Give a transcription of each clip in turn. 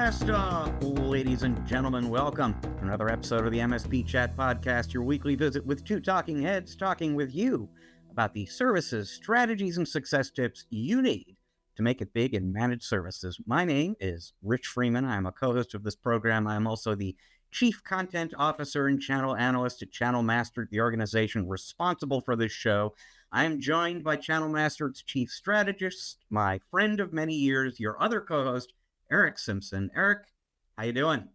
Blast off, ladies and gentlemen. Welcome to another episode of the MSP Chat Podcast, your weekly visit with two talking heads talking with you about the services, strategies, and success tips you need to make it big in managed services. My name is Rich Freeman. I am a co-host of this program. I am also the Chief Content Officer and Channel Analyst at Channel Master, the organization responsible for this show. I am joined by Channel Master's Chief Strategist, my friend of many years, your other co-host, Erick Simpson. Erick, how you doing?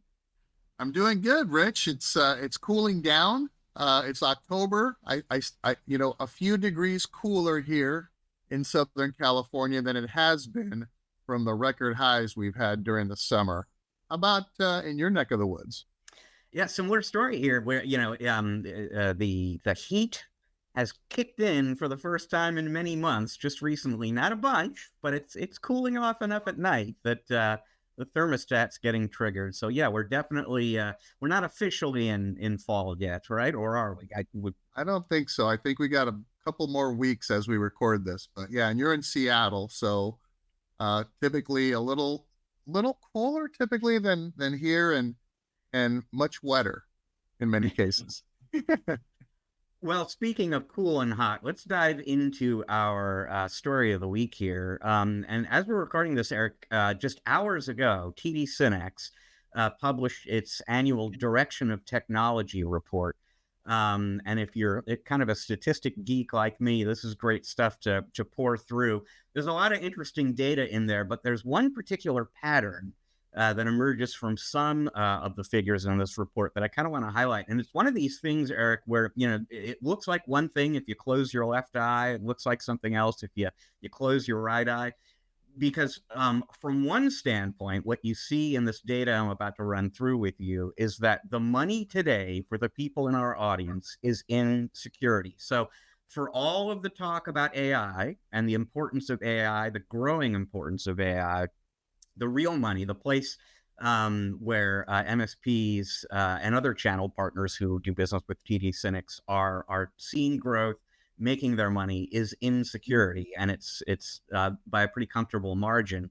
I'm doing good, Rich. It's cooling down. It's October. A few degrees cooler here in Southern California than it has been from the record highs we've had during the summer. How about in your neck of the woods? Yeah, similar story here where, the heat has kicked in for the first time in many months just recently. Not a bunch, but it's cooling off enough at night that the thermostat's getting triggered. So yeah, we're definitely we're not officially in fall yet, right? Or are we? I don't think so. I think we got a couple more weeks as we record this. But yeah, and you're in Seattle, so typically a little cooler typically than here, and much wetter in many cases. Well, speaking of cool and hot, let's dive into our story of the week here. And as we're recording this, Erick, just hours ago, TD SYNNEX published its annual Direction of Technology report. And if you're kind of a statistic geek like me, this is great stuff to pour through. There's a lot of interesting data in there, but there's one particular pattern that emerges from some of the figures in this report that I kind of want to highlight. And it's one of these things, Erick, where, it looks like one thing if you close your left eye, it looks like something else if you close your right eye. Because from one standpoint, what you see in this data I'm about to run through with you is that the money today for the people in our audience is in security. So for all of the talk about AI and the importance of AI, the growing importance of AI, the real money, the place where MSPs and other channel partners who do business with TD SYNNEX are seeing growth, making their money, is in security, and it's by a pretty comfortable margin.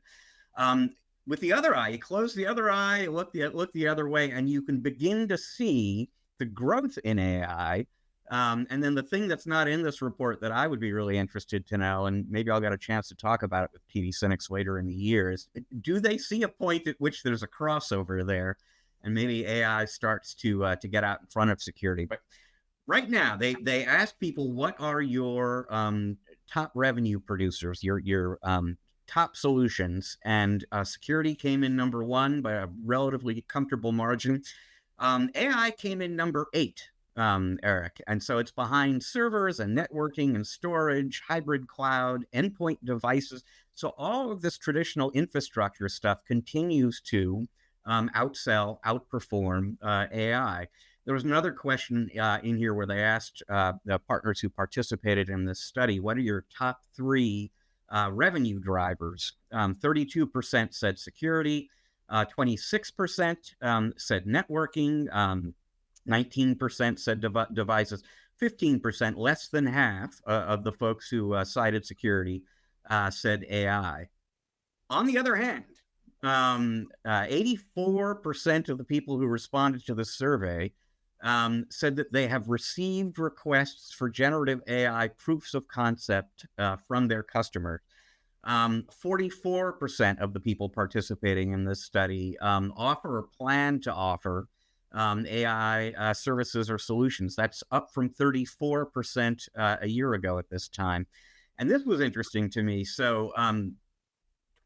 With the other eye, you close the other eye, look the other way, and you can begin to see the growth in AI. And then the thing that's not in this report that I would be really interested to know, and maybe I'll get a chance to talk about it with TD SYNNEX later in the year, is do they see a point at which there's a crossover there, and maybe AI starts to get out in front of security? But right now, they ask people, what are your top revenue producers, your top solutions? And security came in number one by a relatively comfortable margin. AI came in number 8. Erick. And so it's behind servers and networking and storage, hybrid cloud, endpoint devices. So all of this traditional infrastructure stuff continues to outperform AI. There was another question in here where they asked the partners who participated in this study, what are your top 3 revenue drivers? 32% said security, 26% said networking, 19% said devices, 15%, less than half of the folks who cited security said AI. On the other hand, 84% of the people who responded to the survey said that they have received requests for generative AI proofs of concept from their customers. 44% of the people participating in this study offer or plan to offer AI services or solutions. That's up from 34% a year ago at this time. And this was interesting to me. So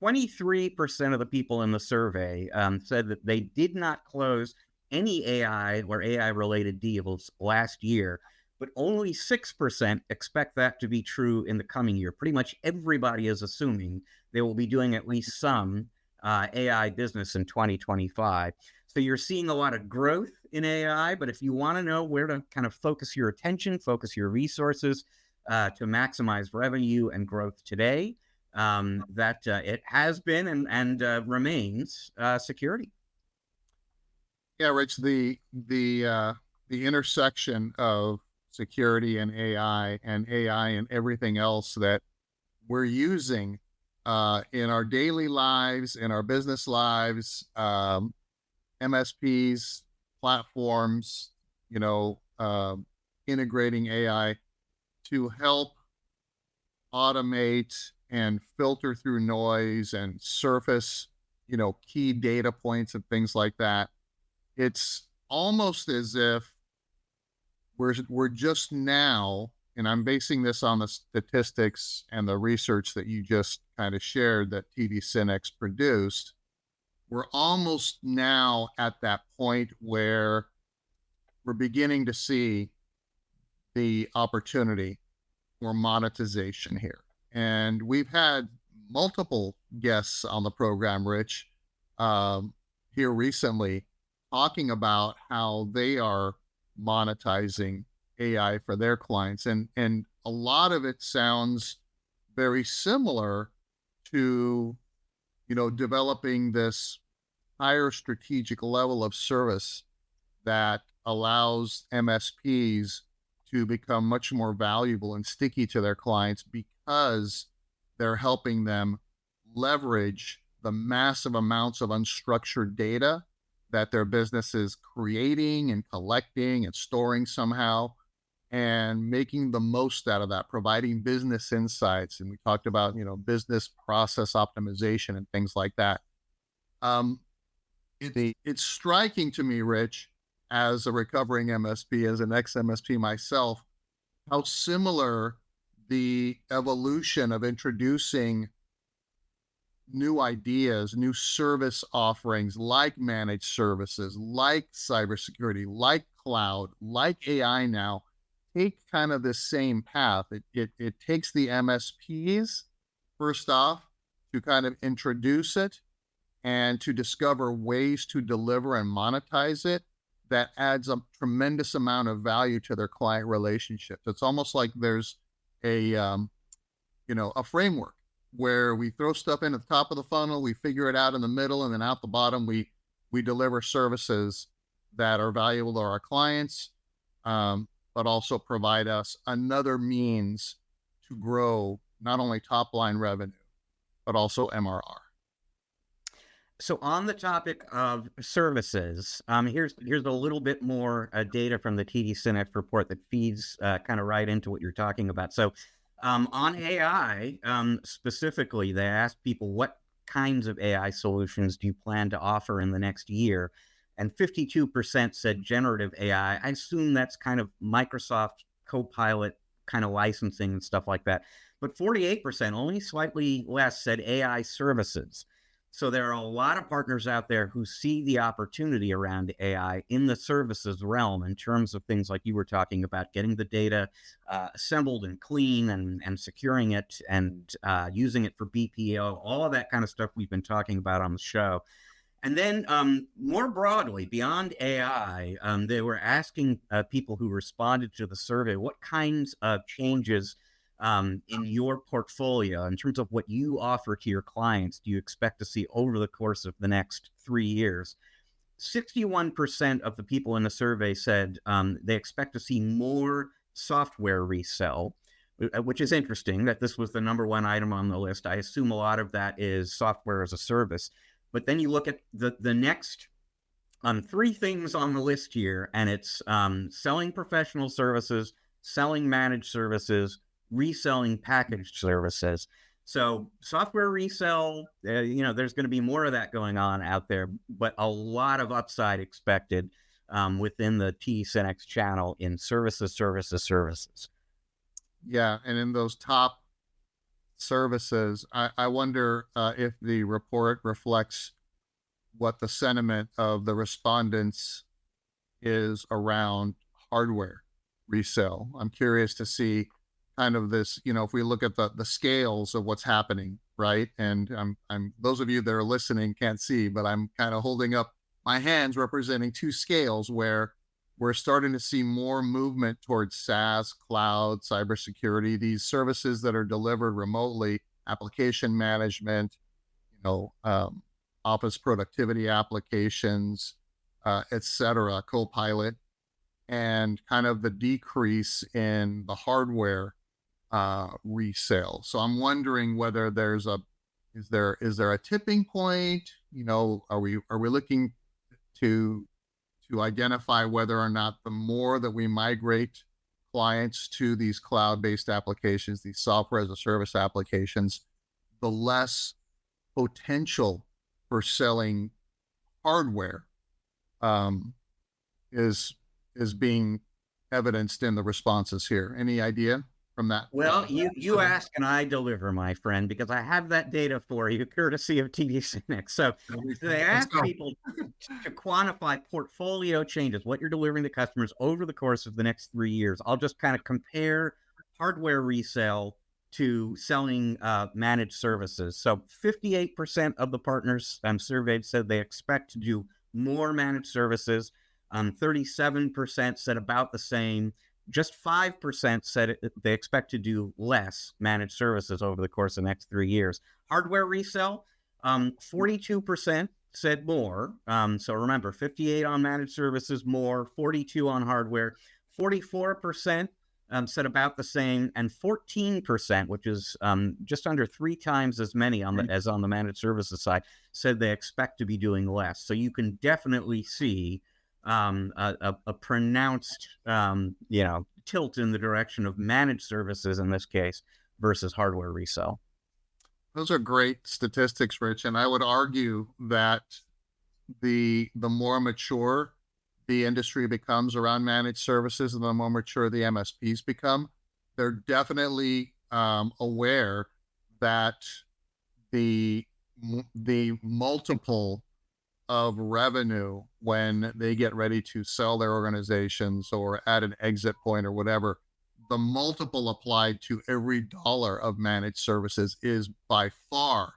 23% of the people in the survey said that they did not close any AI or AI-related deals last year, but only 6% expect that to be true in the coming year. Pretty much everybody is assuming they will be doing at least some AI business in 2025. So you're seeing a lot of growth in AI, but if you want to know where to kind of focus your attention, focus your resources to maximize revenue and growth today, that it has been and remains security. Yeah, Rich, the intersection of security and AI and everything else that we're using in our daily lives, in our business lives, MSPs, platforms, you know, integrating AI to help automate and filter through noise and surface, key data points and things like that. It's almost as if we're just now, and I'm basing this on the statistics and the research that you just kind of shared that TD SYNNEX produced. We're almost now at that point where we're beginning to see the opportunity for monetization here. And we've had multiple guests on the program, Rich, here recently, talking about how they are monetizing AI for their clients. And a lot of it sounds very similar to, developing this higher strategic level of service that allows MSPs to become much more valuable and sticky to their clients because they're helping them leverage the massive amounts of unstructured data that their business is creating and collecting and storing somehow, and making the most out of that, providing business insights. And we talked about, business process optimization and things like that. Um, it's striking to me, Rich, as a recovering MSP, as an ex-MSP myself, how similar the evolution of introducing new ideas, new service offerings like managed services, like cybersecurity, like cloud, like AI now, take kind of the same path. It takes the MSPs, first off, to kind of introduce it and to discover ways to deliver and monetize it that adds a tremendous amount of value to their client relationships. It's almost like there's a framework where we throw stuff in at the top of the funnel, we figure it out in the middle, and then out the bottom, we deliver services that are valuable to our clients, but also provide us another means to grow not only top line revenue, but also MRR. So on the topic of services, here's a little bit more data from the TD SYNNEX report that feeds kind of right into what you're talking about. So on AI specifically, they asked people, what kinds of AI solutions do you plan to offer in the next year? And 52% said generative AI. I assume that's kind of Microsoft Copilot kind of licensing and stuff like that. But 48%, only slightly less, said AI services. So there are a lot of partners out there who see the opportunity around AI in the services realm in terms of things like you were talking about, getting the data assembled and clean and securing it and using it for BPO, all of that kind of stuff we've been talking about on the show. And then more broadly, beyond AI, they were asking people who responded to the survey, what kinds of changes in your portfolio in terms of what you offer to your clients do you expect to see over the course of the next 3 years? 61% of the people in the survey said they expect to see more software resell, which is interesting that this was the number one item on the list. I assume a lot of that is software as a service. But then you look at the next three things on the list here, and it's selling professional services, selling managed services, reselling packaged services. So software resell, there's going to be more of that going on out there, but a lot of upside expected within the TD SYNNEX channel in services. Yeah, and in those top services, I wonder if the report reflects what the sentiment of the respondents is around hardware resale. I'm curious to see kind of this, if we look at the scales of what's happening, right? And I'm those of you that are listening can't see, but I'm kind of holding up my hands representing two scales where we're starting to see more movement towards SaaS, cloud, cybersecurity, these services that are delivered remotely, application management, office productivity applications, et cetera, Copilot, and kind of the decrease in the hardware resale. So I'm wondering whether there's a Is there a tipping point? Are we looking to identify whether or not the more that we migrate clients to these cloud-based applications, these software as a service applications, the less potential for selling hardware um, is being evidenced in the responses here. Any idea from that? Well, you ask and I deliver, my friend, because I have that data for you, courtesy of TD SYNNEX. So they Let's ask go. people to quantify portfolio changes, what you're delivering to customers over the course of the next 3 years. I'll just kind of compare hardware resale to selling managed services. So 58% of the partners surveyed said they expect to do more managed services. 37% said about the same. Just 5% said they expect to do less managed services over the course of the next 3 years. Hardware resale, 42% said more. So remember, 58 on managed services, more, 42 on hardware, 44% said about the same, and 14%, which is just under 3 times as many as on the managed services side, said they expect to be doing less. So you can definitely see a pronounced, tilt in the direction of managed services in this case versus hardware resale. Those are great statistics, Rich, and I would argue that the more mature the industry becomes around managed services and the more mature the MSPs become, they're definitely aware that the the multiple of revenue when they get ready to sell their organizations or at an exit point or whatever, the multiple applied to every dollar of managed services is by far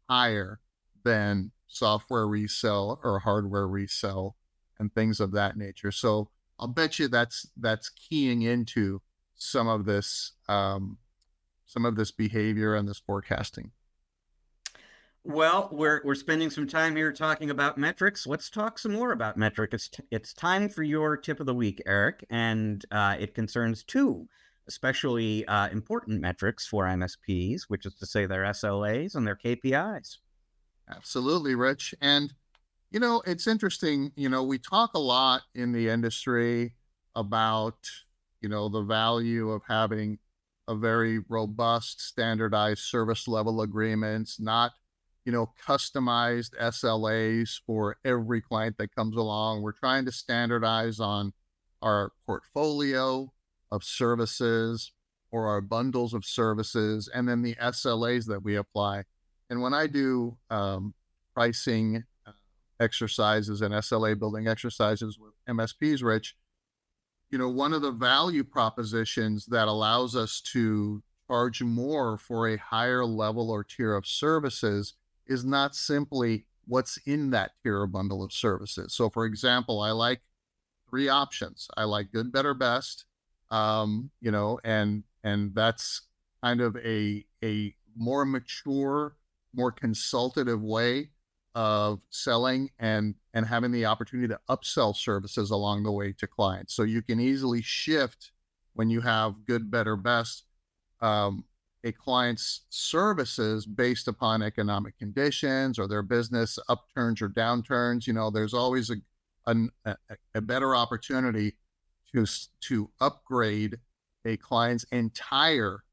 higher than software resell or hardware resell and things of that nature. So I'll bet you that's keying into some of this behavior and this forecasting. Well, we're spending some time here talking about metrics. Let's talk some more about metrics. It's time for your tip of the week, Eric, and it concerns two especially important metrics for MSPs, which is to say their SLAs and their KPIs. Absolutely, Rich. And it's interesting. We talk a lot in the industry about the value of having a very robust, standardized service level agreements, not customized SLAs for every client that comes along. We're trying to standardize on our portfolio of services or our bundles of services, and then the SLAs that we apply. And when I do pricing exercises and SLA building exercises with MSPs, Rich, one of the value propositions that allows us to charge more for a higher level or tier of services is not simply what's in that tier or bundle of services. So for example, I like 3 options. I like good, better, best. And that's kind of a more mature, more consultative way of selling and having the opportunity to upsell services along the way to clients. So you can easily shift when you have good, better, best, a client's services based upon economic conditions or their business upturns or downturns. There's always a better opportunity to upgrade a client's entire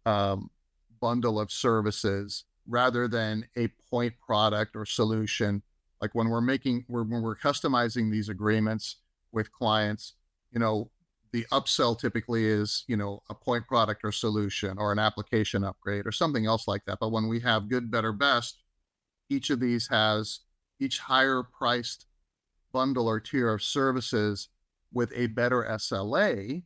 bundle of services rather than a point product or solution. Like when we're customizing these agreements with clients, the upsell typically is, a point product or solution or an application upgrade or something else like that. But when we have good, better, best, each higher priced bundle or tier of services with a better SLA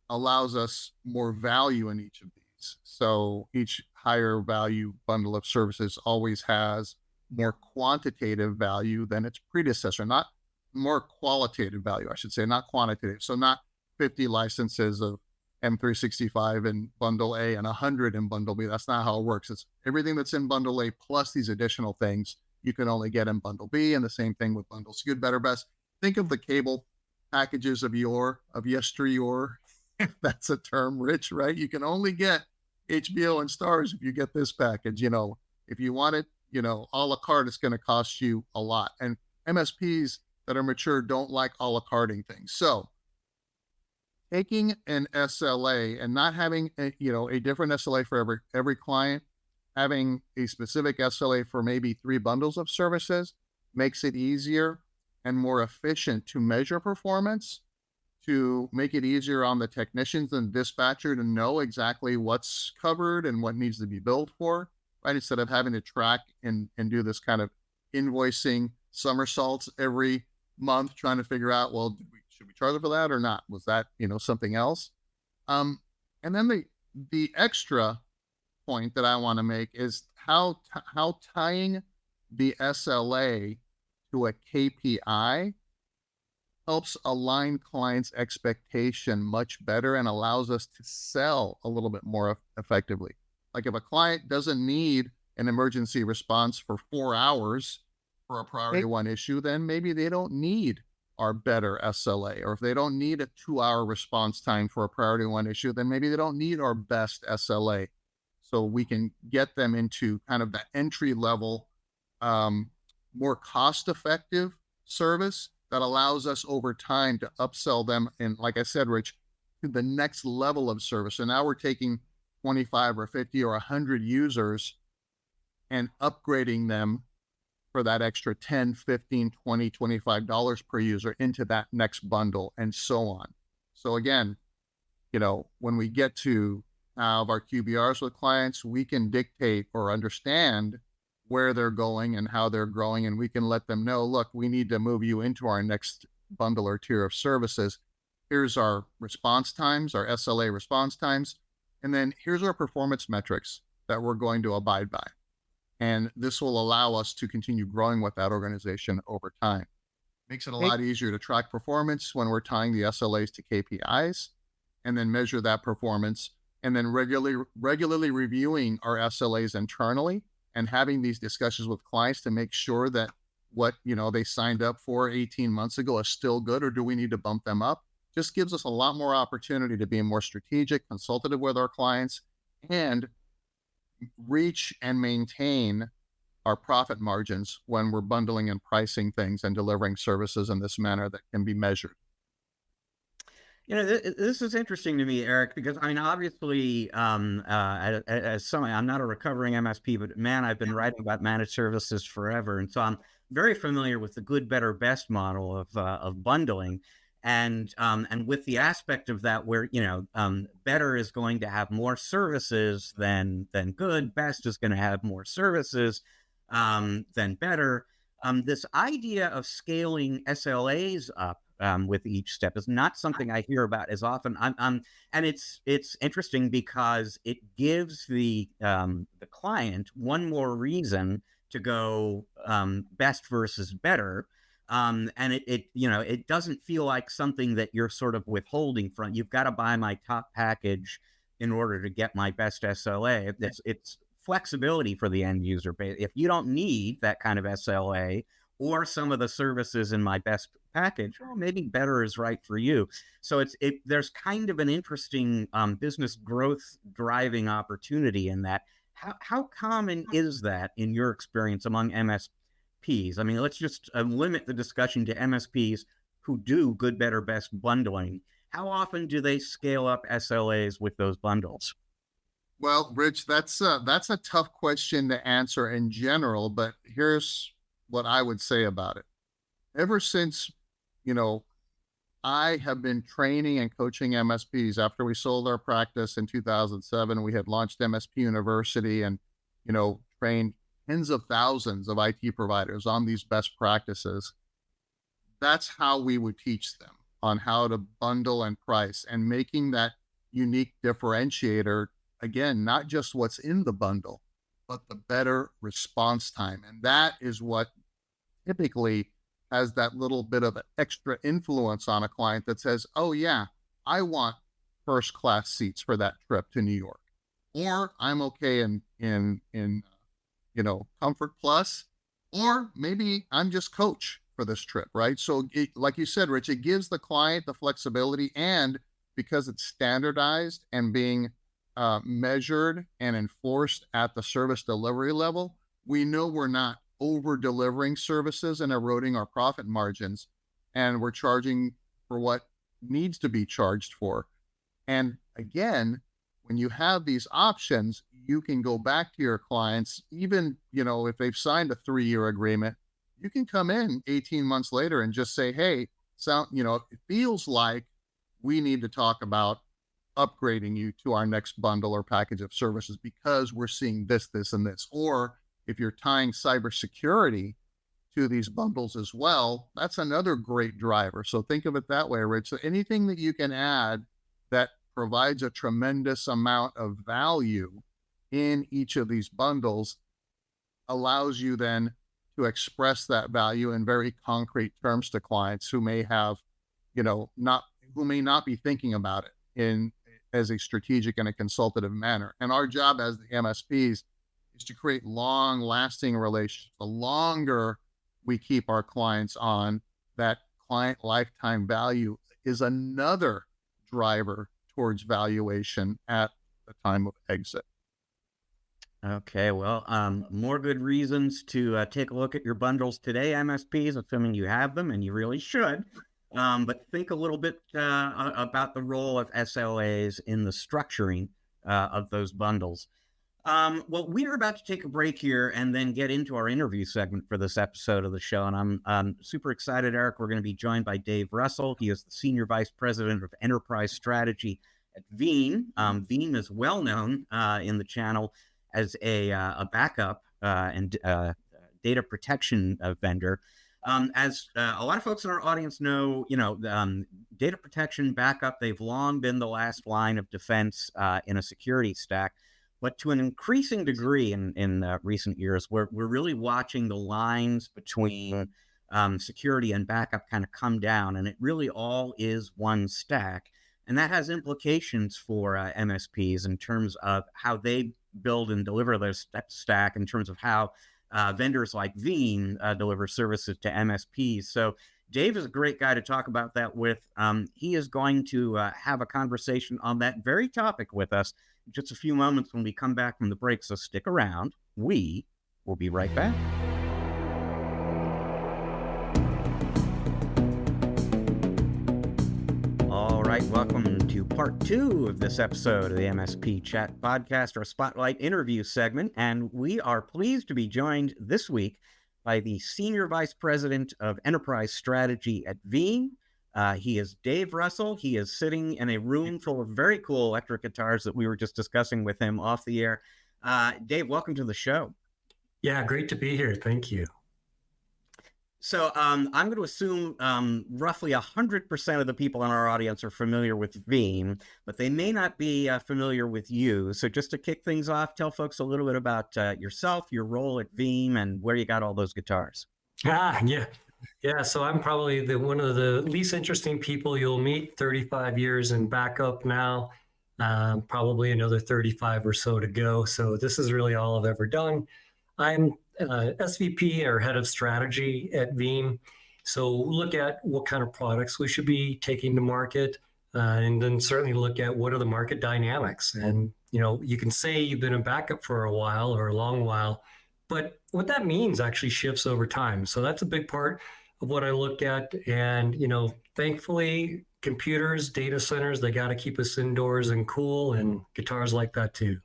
allows us more value in each of these. So each higher value bundle of services always has more quantitative value than its predecessor, not more qualitative value, I should say, not quantitative. So not 50 licenses of M365 in bundle A and 100 in bundle B. That's not how it works. It's everything that's in bundle A plus these additional things you can only get in bundle B, and the same thing with bundles good, better, best. Think of the cable packages of yesteryear. That's a term, Rich, right? You can only get HBO and Stars if you get this package. If you want it, a la carte, it's going to cost you a lot. And MSPs that are mature don't like a la carting things. So taking an SLA and not having a different SLA for every client, having a specific SLA for maybe 3 bundles of services makes it easier and more efficient to measure performance, to make it easier on the technicians and dispatcher to know exactly what's covered and what needs to be billed for, right? Instead of having to track and do this kind of invoicing somersaults every month, trying to figure out, well, should we charge for that or not? Was that, something else? And then the extra point that I want to make is how tying the SLA to a KPI helps align clients' expectation much better and allows us to sell a little bit more effectively. Like if a client doesn't need an emergency response for 4 hours for a priority one issue, then maybe they don't need our better SLA. Or if they don't need a 2-hour response time for a priority one issue, then maybe they don't need our best SLA. So we can get them into kind of the entry level, more cost effective service that allows us over time to upsell them. And like I said, Rich, to the next level of service. So now we're taking 25 or 50 or 100 users and upgrading them for that extra 10, 15, 20, $25 per user into that next bundle and so on. So again, when we get to have our QBRs with clients, we can dictate or understand where they're going and how they're growing. And we can let them know, look, we need to move you into our next bundle or tier of services. Here's our response times, our SLA response times. And then here's our performance metrics that we're going to abide by. And this will allow us to continue growing with that organization over time. Makes it a lot easier to track performance when we're tying the SLAs to KPIs and then measure that performance, and then regularly reviewing our SLAs internally and having these discussions with clients to make sure that what they signed up for 18 months ago is still good, or do we need to bump them up? Just gives us a lot more opportunity to be more strategic, consultative with our clients, and reach and maintain our profit margins when we're bundling and pricing things and delivering services in this manner that can be measured. This is interesting to me, Eric, because I mean, obviously, as someone, I'm not a recovering MSP, but man, I've been writing about managed services forever, and so I'm very familiar with the good, better, best model of bundling, and with the aspect of that where better is going to have more services than good, best is going to have more services than better. This idea of scaling SLAs up with each step is not something I hear about as often. And it's interesting because it gives the client one more reason to go best versus better. And it doesn't feel like something that you're sort of withholding from. You've got to buy my top package in order to get my best SLA. It's flexibility for the end user. If you don't need that kind of SLA or some of the services in my best package, well, maybe better is right for you. So there's kind of an interesting business growth driving opportunity in that. How common is that in your experience among MSPs? I mean, let's just limit the discussion to MSPs who do good, better, best bundling. How often do they scale up SLAs with those bundles? Well, Rich, that's a tough question to answer in general, but here's what I would say about it. Ever since, I have been training and coaching MSPs. After we sold our practice in 2007, we had launched MSP University and, trained tens of thousands of IT providers on these best practices. That's how we would teach them on how to bundle and price, and making that unique differentiator, again, not just what's in the bundle, but the better response time. And that is what typically has that little bit of extra influence on a client that says, oh yeah, I want first class seats for that trip to New York, or I'm okay in Comfort Plus, or maybe I'm just coach for this trip, right? So like you said, Rich, it gives the client the flexibility, and because it's standardized and being measured and enforced at the service delivery level, we know we're not over delivering services and eroding our profit margins, and we're charging for what needs to be charged for. And again, when you have these options, you can go back to your clients, even, if they've signed a 3-year agreement, you can come in 18 months later and just say, hey, it feels like we need to talk about upgrading you to our next bundle or package of services because we're seeing this, this, and this. Or if you're tying cybersecurity to these bundles as well, that's another great driver. So think of it that way, Rich. So anything that you can add that provides a tremendous amount of value in each of these bundles allows you then to express that value in very concrete terms to clients who may have, who may not be thinking about it as a strategic and a consultative manner. And our job as the MSPs is to create long-lasting relationships. The longer we keep our clients on, that client lifetime value is another driver towards valuation at the time of exit. Okay, well, more good reasons to take a look at your bundles today, MSPs, assuming you have them, and you really should. But think a little bit about the role of SLAs in the structuring of those bundles. Well, we are about to take a break here and then get into our interview segment for this episode of the show. And I'm super excited, Eric. We're going to be joined by Dave Russell. He is the Senior Vice President of Enterprise Strategy at Veeam. Veeam is well known in the channel as a backup and data protection vendor. As a lot of folks in our audience know, data protection backup, they've long been the last line of defense in a security stack. But to an increasing degree in recent years, we're really watching the lines between security and backup kind of come down, and it really all is one stack. And that has implications for MSPs in terms of how they build and deliver their stack, in terms of how vendors like Veeam deliver services to MSPs. So Dave is a great guy to talk about that with. He is going to have a conversation on that very topic with us in just a few moments when we come back from the break. So stick around. We will be right back. All right, welcome to part 2 of this episode of the MSP Chat Podcast, our Spotlight interview segment. And we are pleased to be joined this week by the Senior Vice President of Enterprise Strategy at Veeam. He is Dave Russell. He is sitting in a room full of very cool electric guitars that we were just discussing with him off the air. Dave, welcome to the show. Yeah, great to be here. Thank you. So I'm going to assume roughly 100% of the people in our audience are familiar with Veeam, but they may not be familiar with you. So just to kick things off, tell folks a little bit about yourself, your role at Veeam, and where you got all those guitars. Yeah. So I'm probably one of the least interesting people you'll meet. 35 years in backup now, probably another 35 or so to go. So this is really all I've ever done. I'm SVP or head of strategy at Veeam. So look at what kind of products we should be taking to market, and then certainly look at what are the market dynamics. And, you can say you've been in backup for a while or a long while, but what that means actually shifts over time. So that's a big part of what I look at. And, thankfully, computers, data centers, they got to keep us indoors and cool, and guitars like that too.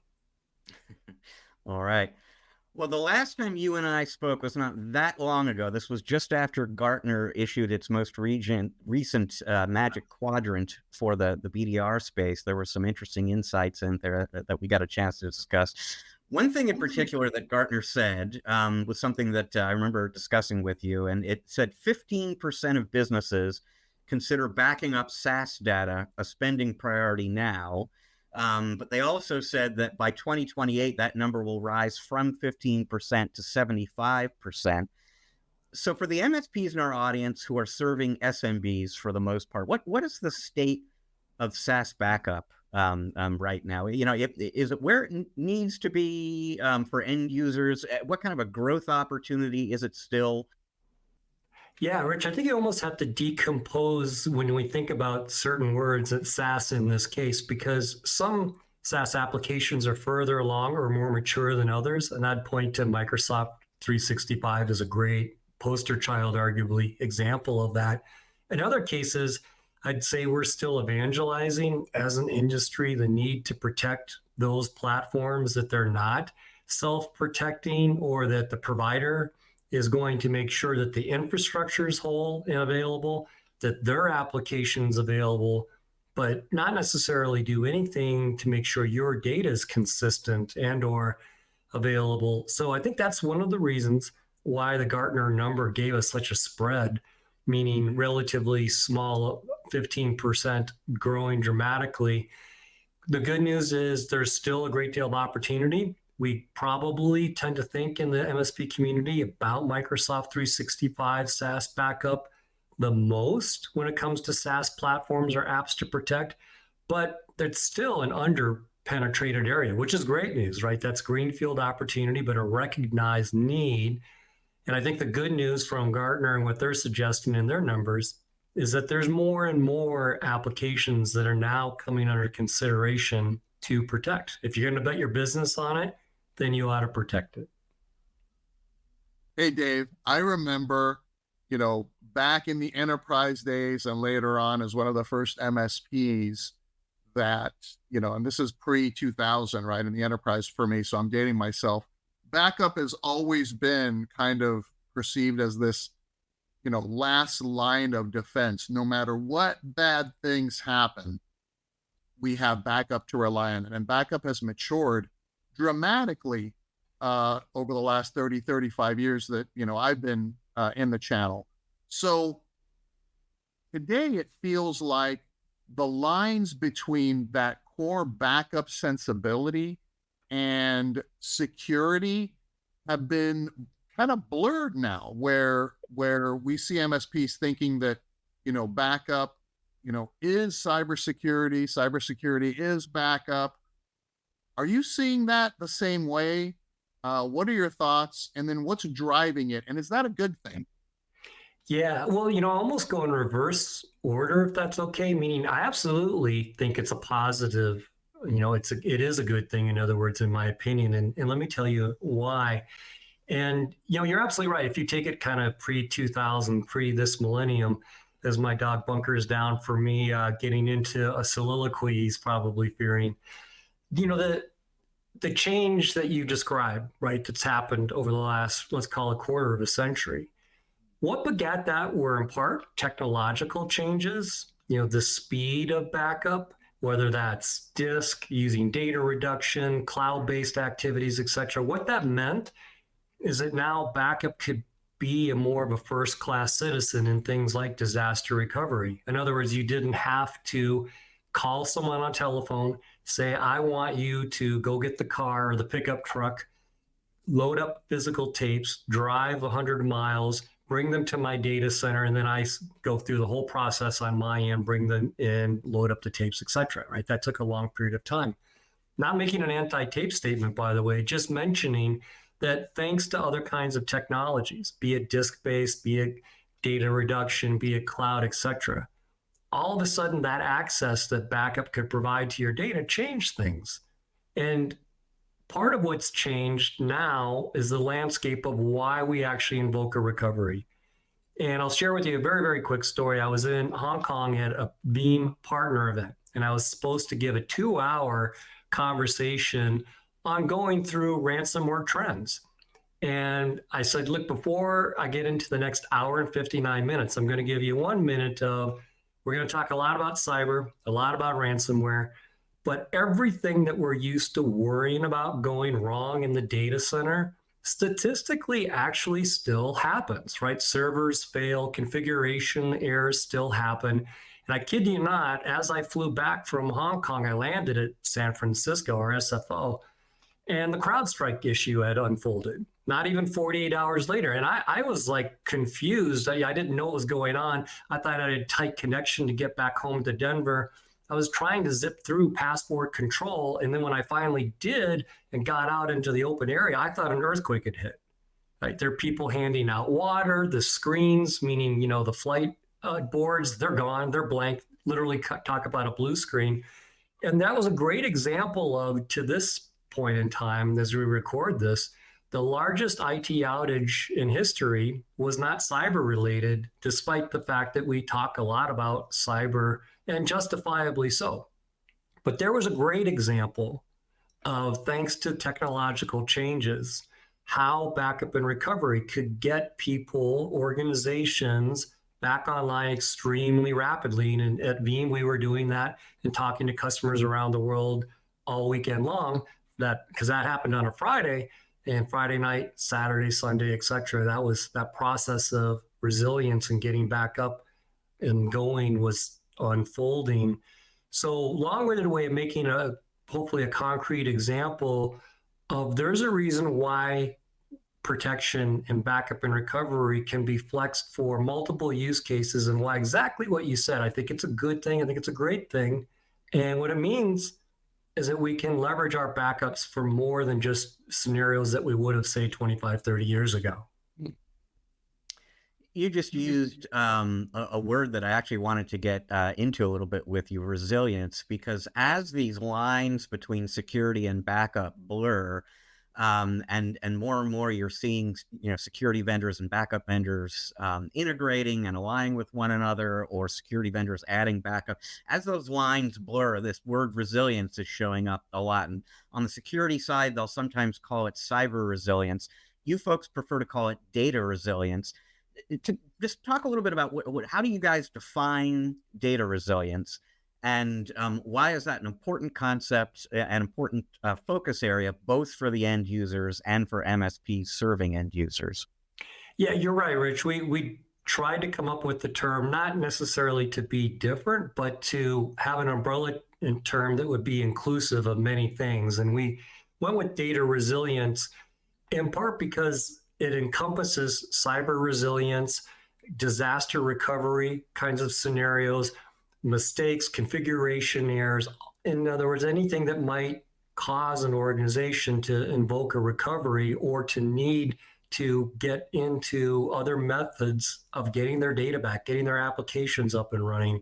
All right. Well, the last time you and I spoke was not that long ago. This was just after Gartner issued its most recent Magic Quadrant for the BDR space. There were some interesting insights in there that we got a chance to discuss. One thing in particular that Gartner said was something that I remember discussing with you, and it said 15% of businesses consider backing up SaaS data a spending priority now. But they also said that by 2028, that number will rise from 15% to 75%. So for the MSPs in our audience who are serving SMBs for the most part, what is the state of SaaS backup right now? Is it where it needs to be for end users? What kind of a growth opportunity is it still? Yeah, Rich, I think you almost have to decompose when we think about certain words at SaaS in this case, because some SaaS applications are further along or more mature than others. And I'd point to Microsoft 365 as a great poster child, arguably, example of that. In other cases, I'd say we're still evangelizing as an industry the need to protect those platforms that they're not self-protecting, or that the provider is going to make sure that the infrastructure is whole and available, that their application's available, but not necessarily do anything to make sure your data is consistent and or available. So I think that's one of the reasons why the Gartner number gave us such a spread, meaning relatively small, 15% growing dramatically. The good news is there's still a great deal of opportunity. We probably tend to think in the MSP community about Microsoft 365 SaaS backup the most when it comes to SaaS platforms or apps to protect, but it's still an under-penetrated area, which is great news, right? That's greenfield opportunity, but a recognized need. And I think the good news from Gartner and what they're suggesting in their numbers is that there's more and more applications that are now coming under consideration to protect. If you're going to bet your business on it, then you ought to protect it. Hey, Dave, I remember, back in the enterprise days and later on as one of the first MSPs that, and this is pre-2000, right, in the enterprise for me, so I'm dating myself. Backup has always been kind of perceived as this, last line of defense. No matter what bad things happen, we have backup to rely on. And backup has matured dramatically over the last 30, 35 years that, I've been in the channel. So today it feels like the lines between that core backup sensibility and security have been kind of blurred now, where we see MSPs thinking that, backup, is cybersecurity is backup. Are you seeing that the same way? What are your thoughts? And then what's driving it? And is that a good thing? Yeah, well, almost go in reverse order, if that's okay. Meaning, I absolutely think it's a positive. It is a good thing, in other words, in my opinion. And let me tell you why. And, you're absolutely right. If you take it kind of pre-2000, pre this millennium, as my dog bunkers down for me, getting into a soliloquy he's probably fearing, the change that you described, right, that's happened over the last, let's call it, quarter of a century. What begat that were in part technological changes, the speed of backup, whether that's disk, using data reduction, cloud-based activities, et cetera. What that meant is that now backup could be more of a first-class citizen in things like disaster recovery. In other words, you didn't have to call someone on telephone, say, I want you to go get the car or the pickup truck, load up physical tapes, drive 100 miles, bring them to my data center, and then I go through the whole process on my end, bring them in, load up the tapes, et cetera, right? That took a long period of time. Not making an anti-tape statement, by the way, just mentioning that thanks to other kinds of technologies, be it disk-based, be it data reduction, be it cloud, et cetera, all of a sudden that access that backup could provide to your data changed things. And part of what's changed now is the landscape of why we actually invoke a recovery. And I'll share with you a very, very quick story. I was in Hong Kong at a Veeam partner event, and I was supposed to give a 2-hour conversation on going through ransomware trends. And I said, look, before I get into the next hour and 59 minutes, I'm going to give you 1 minute of, we're going to talk a lot about cyber, a lot about ransomware, but everything that we're used to worrying about going wrong in the data center, statistically actually still happens, right? Servers fail, configuration errors still happen. And I kid you not, as I flew back from Hong Kong, I landed at San Francisco, or SFO, and the CrowdStrike issue had unfolded, not even 48 hours later. And I was like confused. I didn't know what was going on. I thought I had a tight connection to get back home to Denver. I was trying to zip through passport control. And then when I finally did and got out into the open area, I thought an earthquake had hit. Right? There are people handing out water, the screens, meaning, the flight boards, they're gone, they're blank, literally talk about a blue screen. And that was a great example of, to this point in time, as we record this, the largest IT outage in history was not cyber related, despite the fact that we talk a lot about cyber, and justifiably so. But there was a great example of, thanks to technological changes, how backup and recovery could get people, organizations back online extremely rapidly. And at Veeam, we were doing that and talking to customers around the world all weekend long. That because that happened on a Friday, and Friday night, Saturday, Sunday, etc. That was that process of resilience and getting back up and going was unfolding. So long-winded way of making a hopefully a concrete example of, there's a reason why protection and backup and recovery can be flexed for multiple use cases, and why exactly what you said. I think it's a good thing. I think it's a great thing. And what it means is that we can leverage our backups for more than just scenarios that we would have, say, 25, 30 years ago. You just used a word that I actually wanted to get into a little bit with you, resilience, because as these lines between security and backup blur, and more and more you're seeing, security vendors and backup vendors integrating and aligning with one another, or security vendors adding backup. As those lines blur, this word resilience is showing up a lot. And on the security side, they'll sometimes call it cyber resilience. You folks prefer to call it data resilience. To just talk a little bit about how do you guys define data resilience, and why is that an important concept, an important focus area, both for the end users and for MSPs serving end users? Yeah, you're right, Rich. We tried to come up with the term, not necessarily to be different, but to have an umbrella term that would be inclusive of many things. And we went with data resilience in part because it encompasses cyber resilience, disaster recovery kinds of scenarios, mistakes, configuration errors. In other words, anything that might cause an organization to invoke a recovery or to need to get into other methods of getting their data back, getting their applications up and running.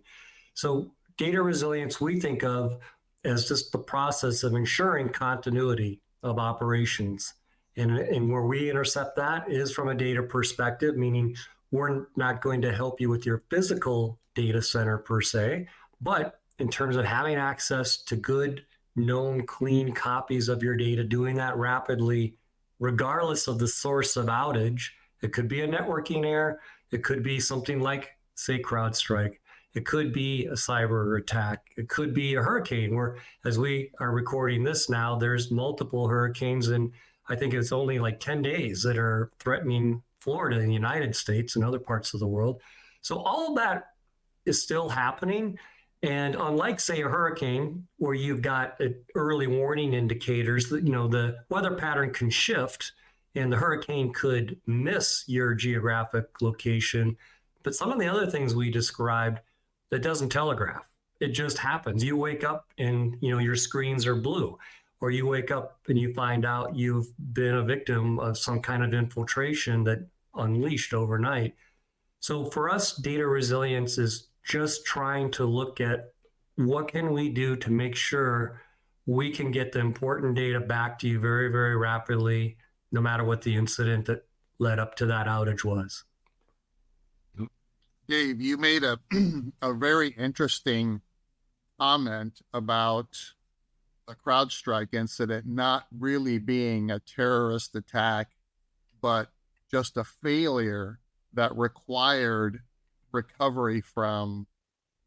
So data resilience we think of as just the process of ensuring continuity of operations. And where we intercept that is from a data perspective, meaning we're not going to help you with your physical data center per se, but in terms of having access to good, known, clean copies of your data, doing that rapidly, regardless of the source of outage. It could be a networking error. It could be something like, say, CrowdStrike. It could be a cyber attack. It could be a hurricane, where, as we are recording this now, there's multiple hurricanes, and I think it's only like 10 days that are threatening Florida in the United States and other parts of the world. So all of that is still happening. And unlike, say, a hurricane, where you've got early warning indicators that, the weather pattern can shift and the hurricane could miss your geographic location. But some of the other things we described, that doesn't telegraph. It just happens. You wake up and, your screens are blue. Or you wake up and you find out you've been a victim of some kind of infiltration that unleashed overnight. So for us, data resilience is just trying to look at what can we do to make sure we can get the important data back to you very, very rapidly, no matter what the incident that led up to that outage was. Dave, you made a very interesting comment about a CrowdStrike incident not really being a terrorist attack, but just a failure that required recovery from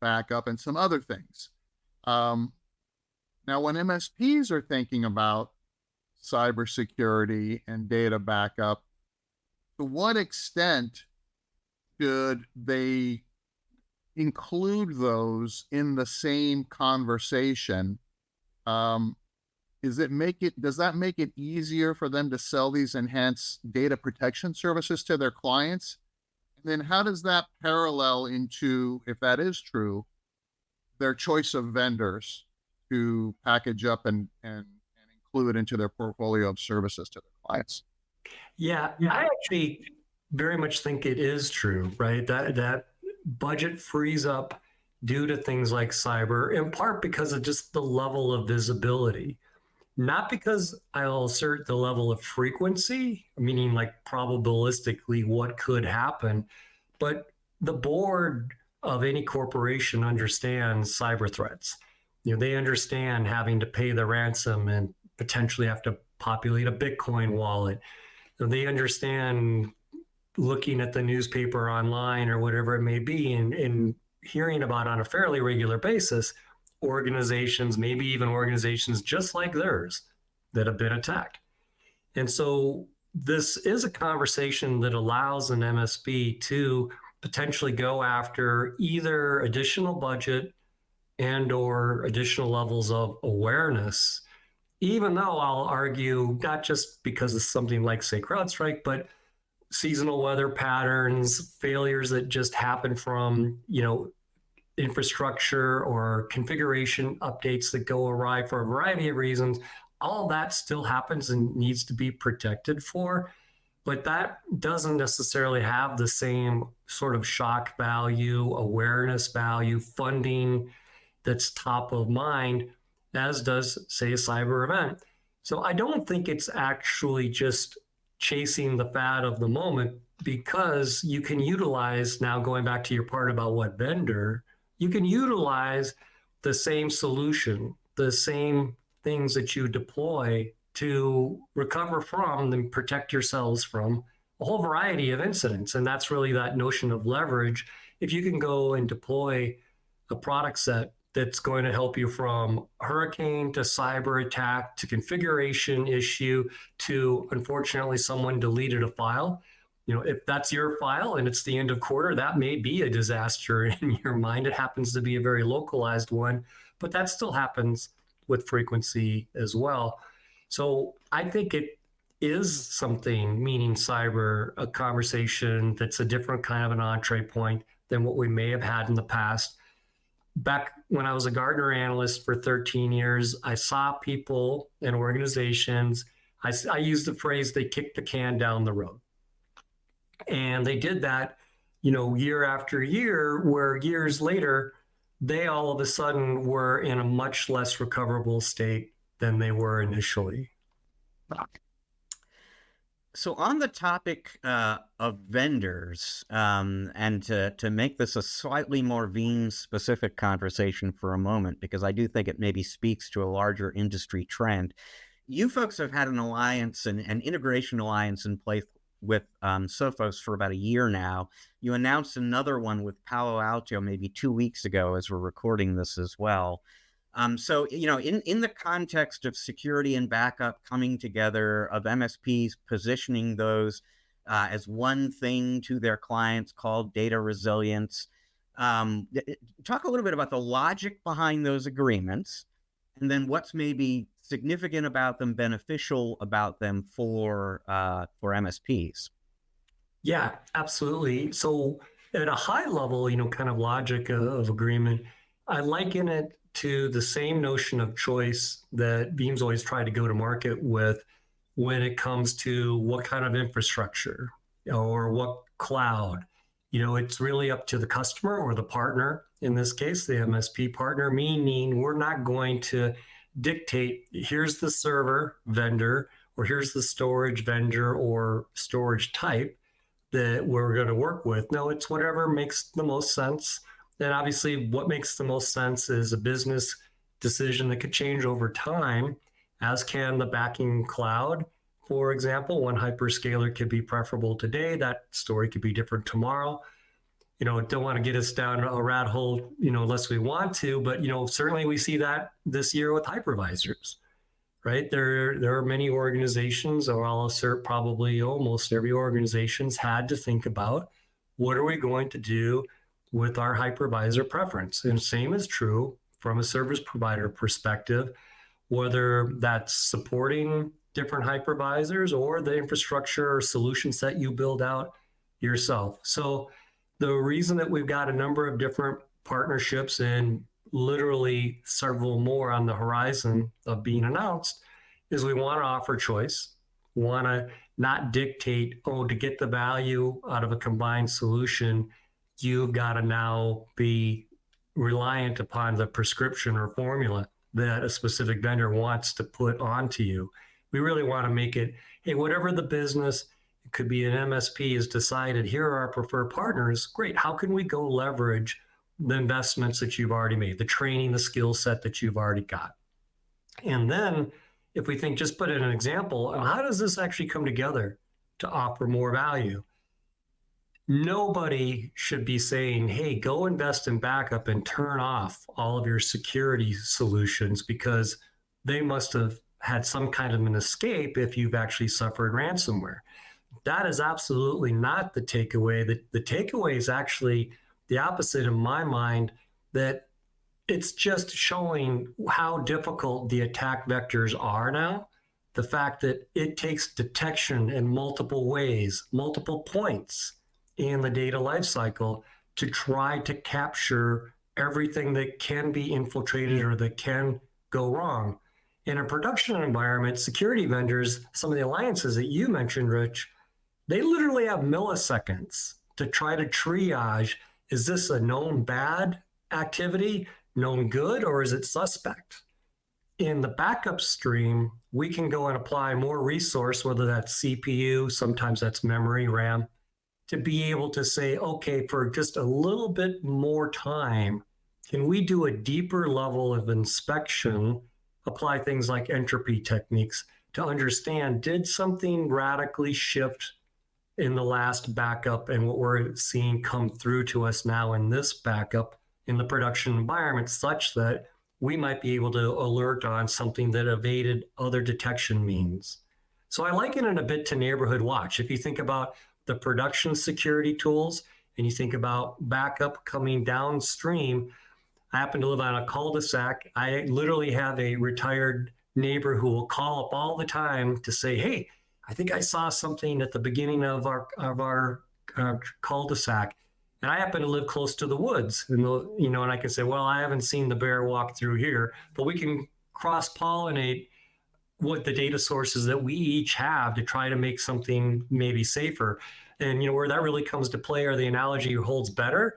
backup and some other things. Now, when MSPs are thinking about cybersecurity and data backup, to what extent should they include those in the same conversation? Does that make it easier for them to sell these enhanced data protection services to their clients? And then how does that parallel into, if that is true, their choice of vendors to package up and include into their portfolio of services to their clients? Yeah, I actually very much think it is true, right? That budget frees up due to things like cyber, in part because of just the level of visibility. Not because I'll assert the level of frequency, meaning like probabilistically what could happen, but the board of any corporation understands cyber threats. They understand having to pay the ransom and potentially have to populate a Bitcoin wallet. They understand looking at the newspaper online or whatever it may be and hearing about on a fairly regular basis organizations, maybe even organizations just like theirs, that have been attacked. And so this is a conversation that allows an MSP to potentially go after either additional budget and or additional levels of awareness, even though I'll argue not just because of something like, say, CrowdStrike, but seasonal weather patterns, failures that just happen from, infrastructure or configuration updates that go awry for a variety of reasons. All that still happens and needs to be protected for, but that doesn't necessarily have the same sort of shock value, awareness value, funding that's top of mind as does, say, a cyber event. So I don't think it's actually just chasing the fad of the moment, because you can utilize, now going back to your part about what vendor, you can utilize the same solution, the same things that you deploy to recover from and protect yourselves from a whole variety of incidents. And that's really that notion of leverage. If you can go and deploy a product set that's going to help you from hurricane to cyber attack to configuration issue to, unfortunately, someone deleted a file. If that's your file and it's the end of quarter, that may be a disaster in your mind. It happens to be a very localized one, but that still happens with frequency as well. So I think it is something, meaning cyber, a conversation that's a different kind of an entree point than what we may have had in the past. Back when I was a Gartner analyst for 13 years, I saw people and organizations, I used the phrase, they kicked the can down the road. And they did that, year after year, where years later, they all of a sudden were in a much less recoverable state than they were initially. So on the topic of vendors, and to make this a slightly more Veeam-specific conversation for a moment, because I do think it maybe speaks to a larger industry trend, you folks have had an alliance, an integration alliance in place with Sophos for about a year now. You announced another one with Palo Alto maybe 2 weeks ago as we're recording this as well. So, in the context of security and backup coming together, of MSPs positioning those as one thing to their clients called data resilience, talk a little bit about the logic behind those agreements, and then what's maybe significant about them, beneficial about them for MSPs. Yeah, absolutely. So at a high level, kind of logic of agreement, I liken it to the same notion of choice that Veeam's always tried to go to market with when it comes to what kind of infrastructure or what cloud. It's really up to the customer or the partner, in this case, the MSP partner, meaning we're not going to dictate, here's the server vendor, or here's the storage vendor or storage type that we're going to work with. No, it's whatever makes the most sense. And obviously, what makes the most sense is a business decision that could change over time, as can the backing cloud. For example, one hyperscaler could be preferable today. That story could be different tomorrow. Don't want to get us down a rat hole, unless we want to, but, certainly we see that this year with hypervisors, right? There are many organizations, or I'll assert probably almost every organization's had to think about, what are we going to do with our hypervisor preference? And same is true from a service provider perspective, whether that's supporting different hypervisors or the infrastructure or solution set you build out yourself. So the reason that we've got a number of different partnerships and literally several more on the horizon of being announced is we want to offer choice. We want to not dictate, to get the value out of a combined solution, you've got to now be reliant upon the prescription or formula that a specific vendor wants to put onto you. We really want to make it, hey, whatever the business, it could be an MSP, has decided, here are our preferred partners. Great. How can we go leverage the investments that you've already made, the training, the skill set that you've already got? And then if we think, just put in an example, how does this actually come together to offer more value? Nobody should be saying, hey, go invest in backup and turn off all of your security solutions, because they must have had some kind of an escape if you've actually suffered ransomware. That is absolutely not the takeaway. The takeaway is actually the opposite in my mind, that it's just showing how difficult the attack vectors are now. The fact that it takes detection in multiple ways, multiple points in the data lifecycle to try to capture everything that can be infiltrated or that can go wrong. In a production environment, security vendors, some of the alliances that you mentioned, Rich, they literally have milliseconds to try to triage, is this a known bad activity, known good, or is it suspect? In the backup stream, we can go and apply more resource, whether that's CPU, sometimes that's memory, RAM, to be able to say, okay, for just a little bit more time, can we do a deeper level of inspection, apply things like entropy techniques to understand, did something radically shift in the last backup and what we're seeing come through to us now in this backup in the production environment, such that we might be able to alert on something that evaded other detection means. So I liken it a bit to neighborhood watch. If you think about the production security tools and you think about backup coming downstream, I happen to live on a cul-de-sac. I literally have a retired neighbor who will call up all the time to say, hey, I think I saw something at the beginning of our cul-de-sac. And I happen to live close to the woods, and and I can say, well, I haven't seen the bear walk through here, but we can cross-pollinate what the data sources that we each have to try to make something maybe safer. And where that really comes to play, or the analogy holds better,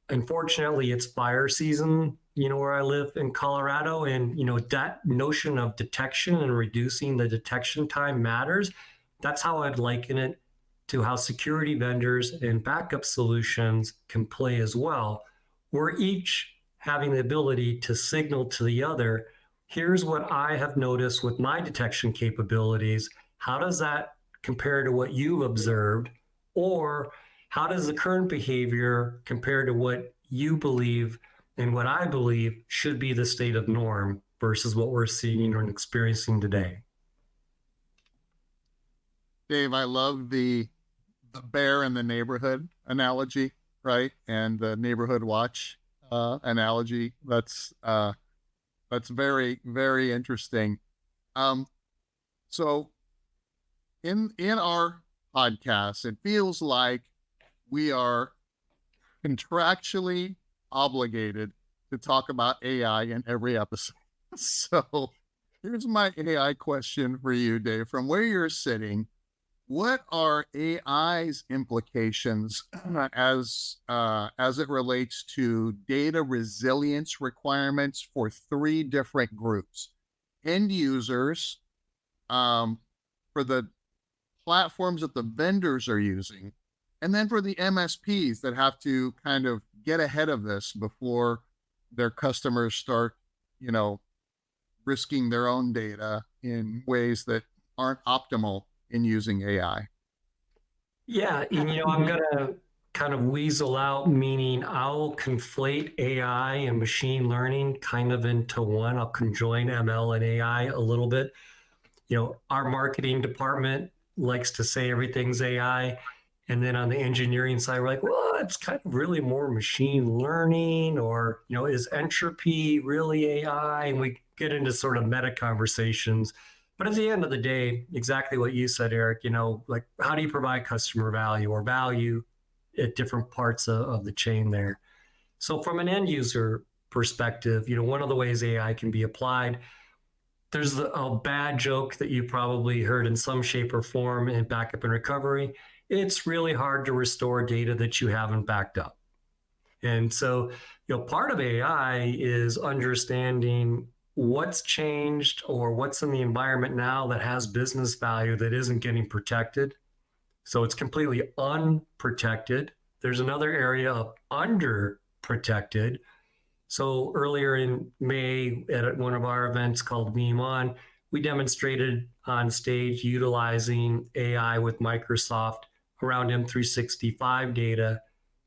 unfortunately, it's fire season, where I live in Colorado, and that notion of detection and reducing the detection time matters. That's how I'd liken it to how security vendors and backup solutions can play as well. We're each having the ability to signal to the other, here's what I have noticed with my detection capabilities. How does that compare to what you've observed? Or how does the current behavior compare to what you believe and what I believe should be the state of norm versus what we're seeing and experiencing today? Dave, I love the bear in the neighborhood analogy, right? And the neighborhood watch analogy. That's very, very interesting. So in our podcast, it feels like we are contractually obligated to talk about AI in every episode. So here's my AI question for you, Dave. From where you're sitting, what are AI's implications as it relates to data resilience requirements for three different groups? End users, for the platforms that the vendors are using, and then for the MSPs that have to kind of get ahead of this before their customers start, risking their own data in ways that aren't optimal in using AI. Yeah, I'm going to kind of weasel out, meaning I'll conflate AI and machine learning kind of into one. I'll conjoin ML and AI a little bit. Our marketing department likes to say everything's AI. And then on the engineering side, we're like, well, it's kind of really more machine learning, or, is entropy really AI? And we get into sort of meta conversations. But at the end of the day, exactly what you said, Eric, like, how do you provide customer value or value at different parts of the chain there? So from an end user perspective, one of the ways AI can be applied, there's a bad joke that you probably heard in some shape or form in backup and recovery. It's really hard to restore data that you haven't backed up. And so, part of AI is understanding what's changed or what's in the environment now that has business value that isn't getting protected. So it's completely unprotected. There's another area of underprotected. So earlier in May at one of our events called Veeam On, we demonstrated on stage utilizing AI with Microsoft around M365 data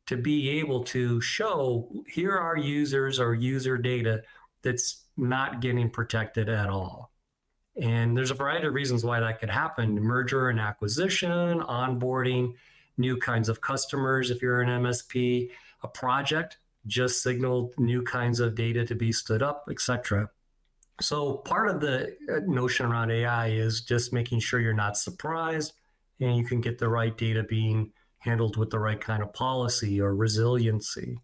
to be able to show here are users or user data that's not getting protected at all. And there's a variety of reasons why that could happen: merger and acquisition, onboarding new kinds of customers if you're an MSP, a project just signaled new kinds of data to be stood up, etc. So part of the notion around AI is just making sure you're not surprised and you can get the right data being handled with the right kind of policy or resiliency.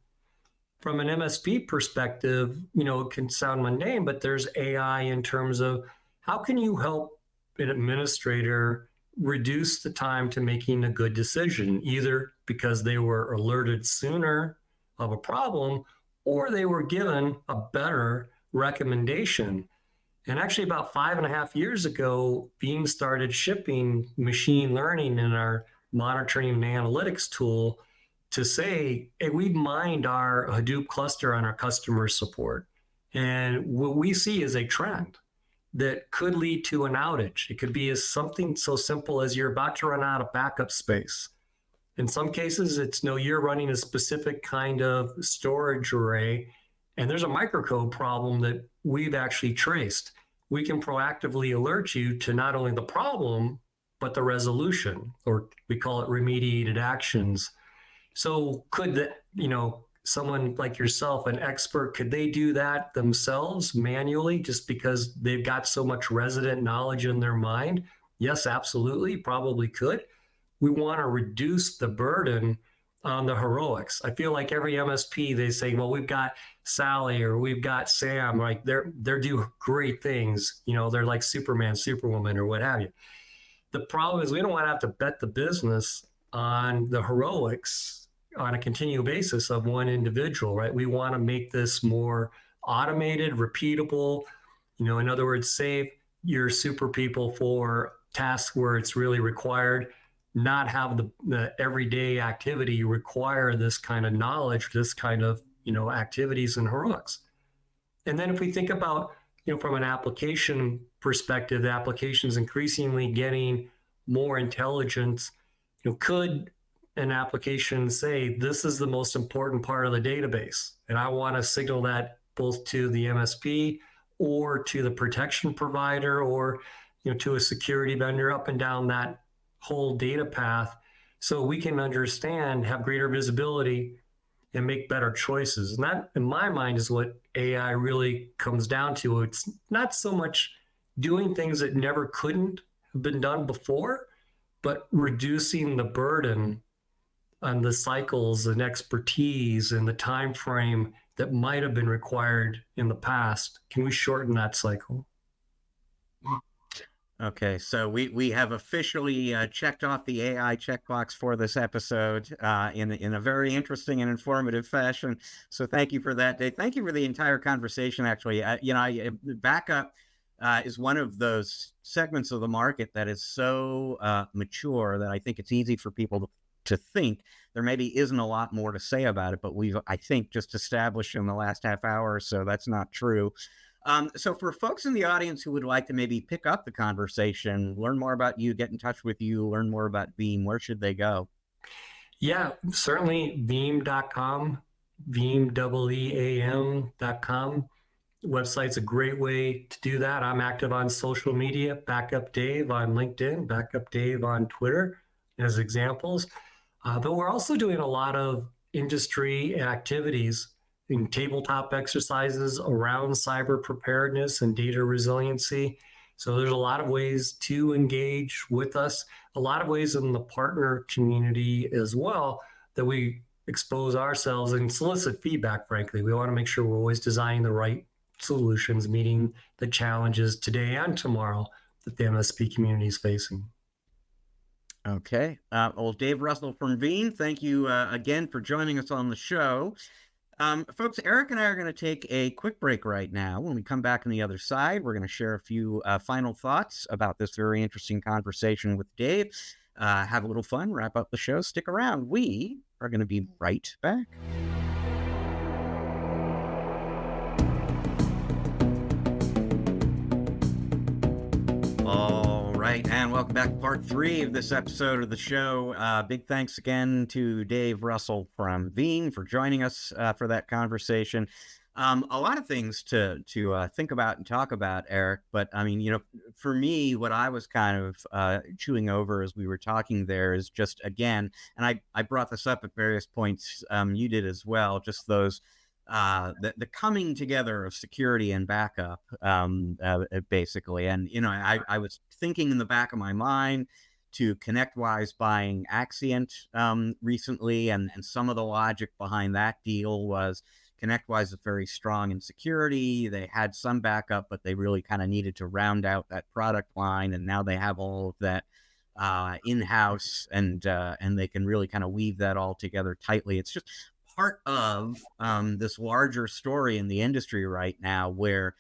From an MSP perspective, it can sound mundane, but there's AI in terms of how can you help an administrator reduce the time to making a good decision, either because they were alerted sooner of a problem or they were given a better recommendation. And actually about 5.5 years ago, Veeam started shipping machine learning in our monitoring and analytics tool to say, hey, we've mined our Hadoop cluster on our customer support. And what we see is a trend that could lead to an outage. It could be something so simple as you're about to run out of backup space. In some cases, it's you're running a specific kind of storage array, and there's a microcode problem that we've actually traced. We can proactively alert you to not only the problem, but the resolution, or we call it remediated actions. So could someone like yourself, an expert, could they do that themselves manually just because they've got so much resident knowledge in their mind? Yes, absolutely, probably could. We want to reduce the burden on the heroics. I feel like every MSP, they say, well, we've got Sally or we've got Sam, like they're do great things. They're like Superman, Superwoman, or what have you. The problem is we don't want to have to bet the business on the heroics on a continual basis of one individual, right? We want to make this more automated, repeatable, in other words, save your super people for tasks where it's really required, not have the everyday activity require this kind of knowledge, this kind of, activities and heroics. And then if we think about, from an application perspective, the application is increasingly getting more intelligence. Could an application say, this is the most important part of the database, and I want to signal that both to the MSP or to the protection provider or, to a security vendor, up and down that whole data path, so we can understand, have greater visibility, and make better choices. And that, in my mind, is what AI really comes down to. It's not so much doing things that never couldn't have been done before, but reducing the burden on the cycles and expertise and the time frame that might have been required in the past. Can we shorten that cycle? Okay, so we have officially checked off the AI checkbox for this episode in a very interesting and informative fashion. So thank you for that, Dave. Thank you for the entire conversation. Actually, backup is one of those segments of the market that is so mature that I think it's easy for people to think there maybe isn't a lot more to say about it. But I think, just established in the last half hour or so that's not true. So for folks in the audience who would like to maybe pick up the conversation, learn more about you, get in touch with you, learn more about Veeam, where should they go? Yeah, certainly Veeam.com, Veeam.com. Website's a great way to do that. I'm active on social media, Backup Dave on LinkedIn, Backup Dave on Twitter as examples. But we're also doing a lot of industry activities in tabletop exercises around cyber preparedness and data resiliency. So there's a lot of ways to engage with us, a lot of ways in the partner community as well, that we expose ourselves and solicit feedback, frankly. We want to make sure we're always designing the right solutions, meeting the challenges today and tomorrow that the MSP community is facing. Okay. Well, Dave Russell from Veeam, thank you again for joining us on the show. Folks, Eric and I are going to take a quick break right now. When we come back on the other side, we're going to share a few final thoughts about this very interesting conversation with Dave. Have a little fun, wrap up the show. Stick around. We are going to be right back. All right, and welcome back to part 3 of this episode of the show. Big thanks again to Dave Russell from Veeam for joining us for that conversation. A lot of things to think about and talk about, Eric, but I mean, for me, what I was kind of chewing over as we were talking there is just, again, and I brought this up at various points, you did as well, just those the coming together of security and backup, basically. And, I was thinking in the back of my mind to ConnectWise buying Axient recently, and some of the logic behind that deal was ConnectWise is very strong in security. They had some backup, but they really kind of needed to round out that product line, and now they have all of that in-house, and they can really kind of weave that all together tightly. It's just part of this larger story in the industry right now, where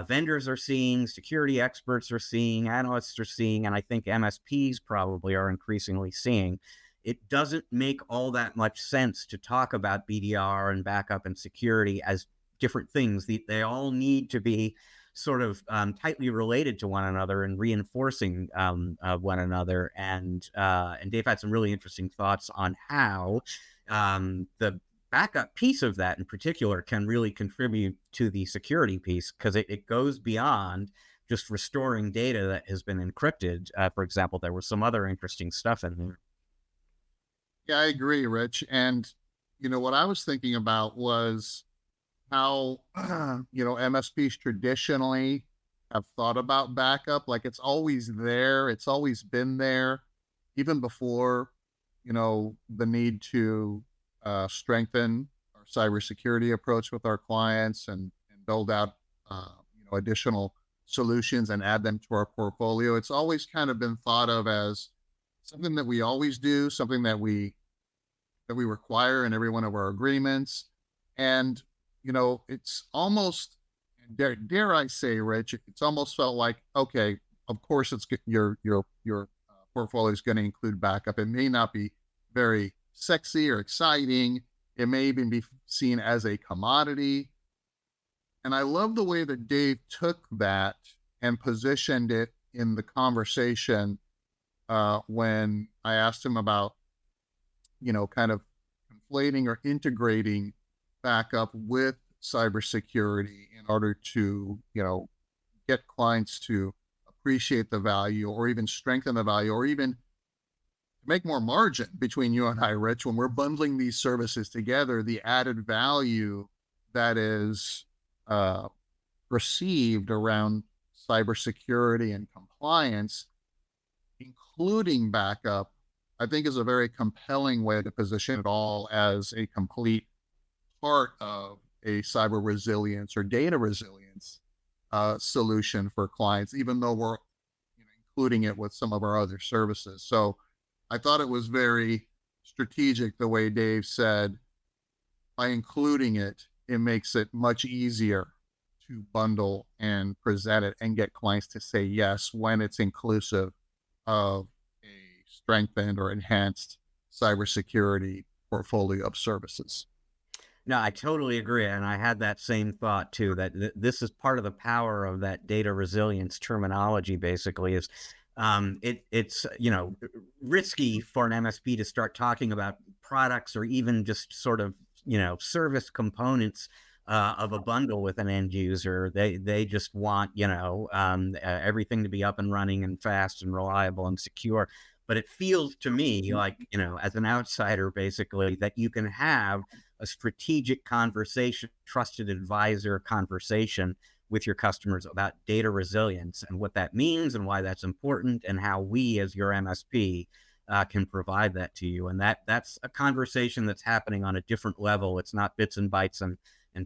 vendors are seeing, security experts are seeing, analysts are seeing, and I think MSPs probably are increasingly seeing. It doesn't make all that much sense to talk about BDR and backup and security as different things. They all need to be sort of tightly related to one another and reinforcing one another. And Dave had some really interesting thoughts on how the backup piece of that in particular can really contribute to the security piece, because it goes beyond just restoring data that has been encrypted. For example, there was some other interesting stuff in there. Yeah, I agree, Rich. And, what I was thinking about was how, MSPs traditionally have thought about backup. Like, it's always there. It's always been there, even before, the need to strengthen our cybersecurity approach with our clients, and build out, additional solutions and add them to our portfolio. It's always kind of been thought of as something that we always do, something that we require in every one of our agreements. And, it's almost, dare I say, Rich, it's almost felt like, okay, of course it's your portfolio is going to include backup. It may not be very sexy or exciting. It may even be seen as a commodity. And I love the way that Dave took that and positioned it in the conversation when I asked him about, kind of conflating or integrating backup with cybersecurity in order to, get clients to appreciate the value, or even strengthen the value, or even make more margin between you and I, Rich. When we're bundling these services together, the added value that is received around cybersecurity and compliance, including backup, I think is a very compelling way to position it all as a complete part of a cyber resilience or data resilience solution for clients, even though we're including it with some of our other services. So I thought it was very strategic the way Dave said, by including it, it makes it much easier to bundle and present it and get clients to say yes when it's inclusive of a strengthened or enhanced cybersecurity portfolio of services. No, I totally agree. And I had that same thought too, that this is part of the power of that data resilience terminology, basically, is it's, risky for an MSP to start talking about products or even just sort of, service components of a bundle with an end user. They just want, everything to be up and running and fast and reliable and secure. But it feels to me like, as an outsider, basically, that you can have a strategic conversation, trusted advisor conversation with your customers about data resilience and what that means and why that's important, and how we as your MSP can provide that to you. And that's a conversation that's happening on a different level. It's not bits and bytes and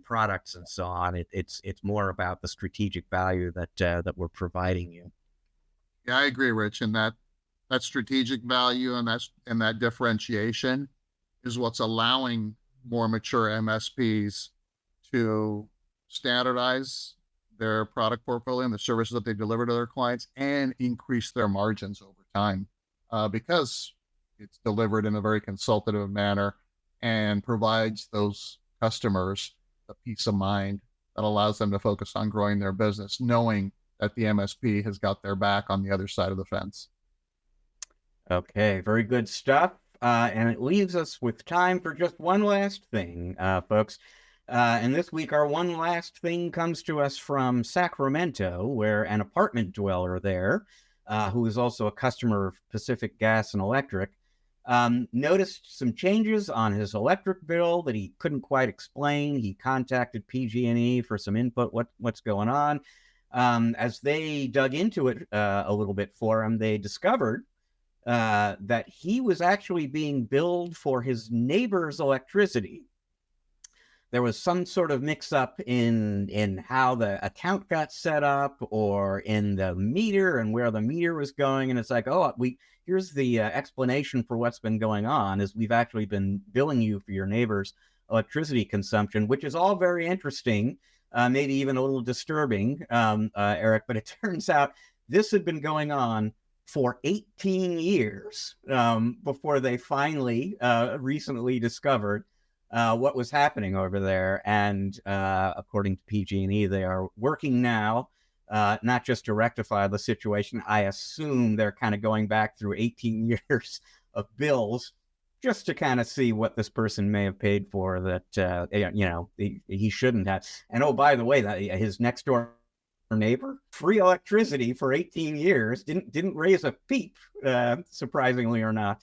products and so on. It's more about the strategic value that we're providing you. Yeah, I agree, Rich. And that that strategic value and that differentiation is what's allowing more mature MSPs to standardize their product portfolio and the services that they deliver to their clients and increase their margins over time, because it's delivered in a very consultative manner and provides those customers a peace of mind that allows them to focus on growing their business, knowing that the MSP has got their back on the other side of the fence. Okay, very good stuff. And it leaves us with time for just one last thing, folks. And this week, our one last thing comes to us from Sacramento, where an apartment dweller there, who is also a customer of Pacific Gas and Electric, noticed some changes on his electric bill that he couldn't quite explain. He contacted PG&E for some input. What's going on? As they dug into it a little bit for him, they discovered that he was actually being billed for his neighbor's electricity. There was some sort of mix-up in how the account got set up, or in the meter and where the meter was going. And it's like, oh, here's the explanation for what's been going on, is we've actually been billing you for your neighbor's electricity consumption, which is all very interesting, maybe even a little disturbing, Eric. But it turns out this had been going on for 18 years before they finally recently discovered what was happening over there. And according to PG&E, they are working now, not just to rectify the situation. I assume they're kind of going back through 18 years of bills just to kind of see what this person may have paid for that, he shouldn't have. And oh, by the way, his next door neighbor, free electricity for 18 years, didn't raise a peep, surprisingly or not.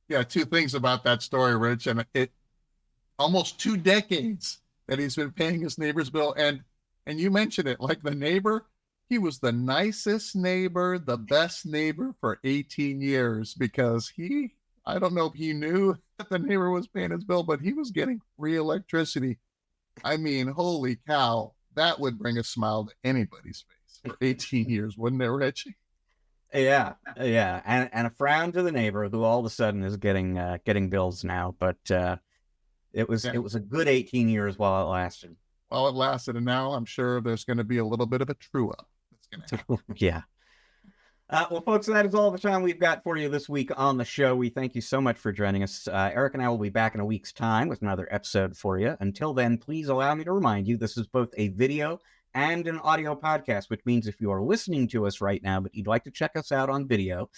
Yeah, two things about that story, Rich. And it almost 2 decades that he's been paying his neighbor's bill. And you mentioned it, like the neighbor, he was the nicest neighbor, the best neighbor for 18 years, because I don't know if he knew that the neighbor was paying his bill, but he was getting free electricity. I mean, holy cow, that would bring a smile to anybody's face for 18 years, wouldn't it, Rich? Yeah, and a frown to the neighbor, who all of a sudden is getting bills now. But it was a good 18 years while it lasted. While it lasted, and now I'm sure there's going to be a little bit of a true up that's going to happen. Yeah. Well, folks, that is all the time we've got for you this week on the show. We thank you so much for joining us. Eric and I will be back in a week's time with another episode for you. Until then, please allow me to remind you, this is both a video and an audio podcast, which means if you are listening to us right now, but you'd like to check us out on video,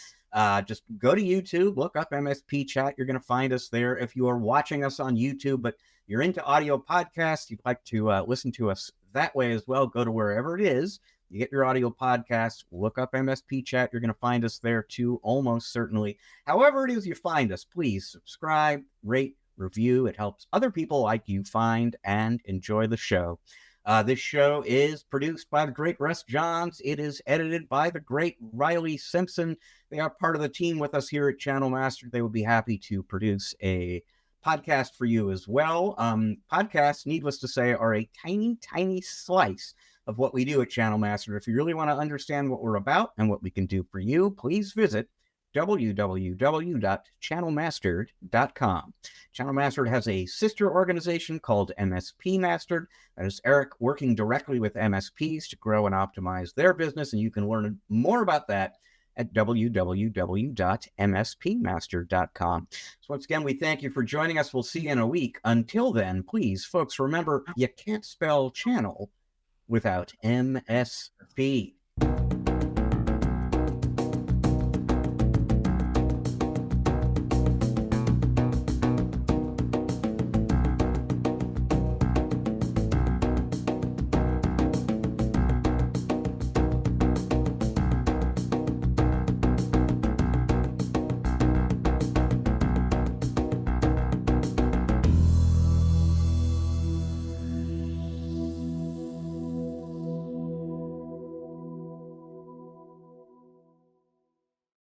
just go to YouTube, look up MSP Chat. You're going to find us there. If you are watching us on YouTube, but you're into audio podcasts, you'd like to listen to us that way as well, go to wherever it is you get your audio podcast, look up MSP Chat. You're going to find us there too, almost certainly. However it is you find us, please subscribe, rate, review. It helps other people like you find and enjoy the show. This show is produced by the great Russ Johns. It is edited by the great Riley Simpson. They are part of the team with us here at Channel Master. They would be happy to produce a podcast for you as well. Podcasts, needless to say, are a tiny, tiny slice of what we do at Channel Master. If you really want to understand what we're about and what we can do for you, please visit www.channelmastered.com. Channel Mastered has a sister organization called MSP Mastered. That is Eric working directly with MSPs to grow and optimize their business, and you can learn more about that at www.mspmastered.com. So once again, we thank you for joining us. We'll see you in a week. Until then, please, folks, remember, you can't spell channel without MSP.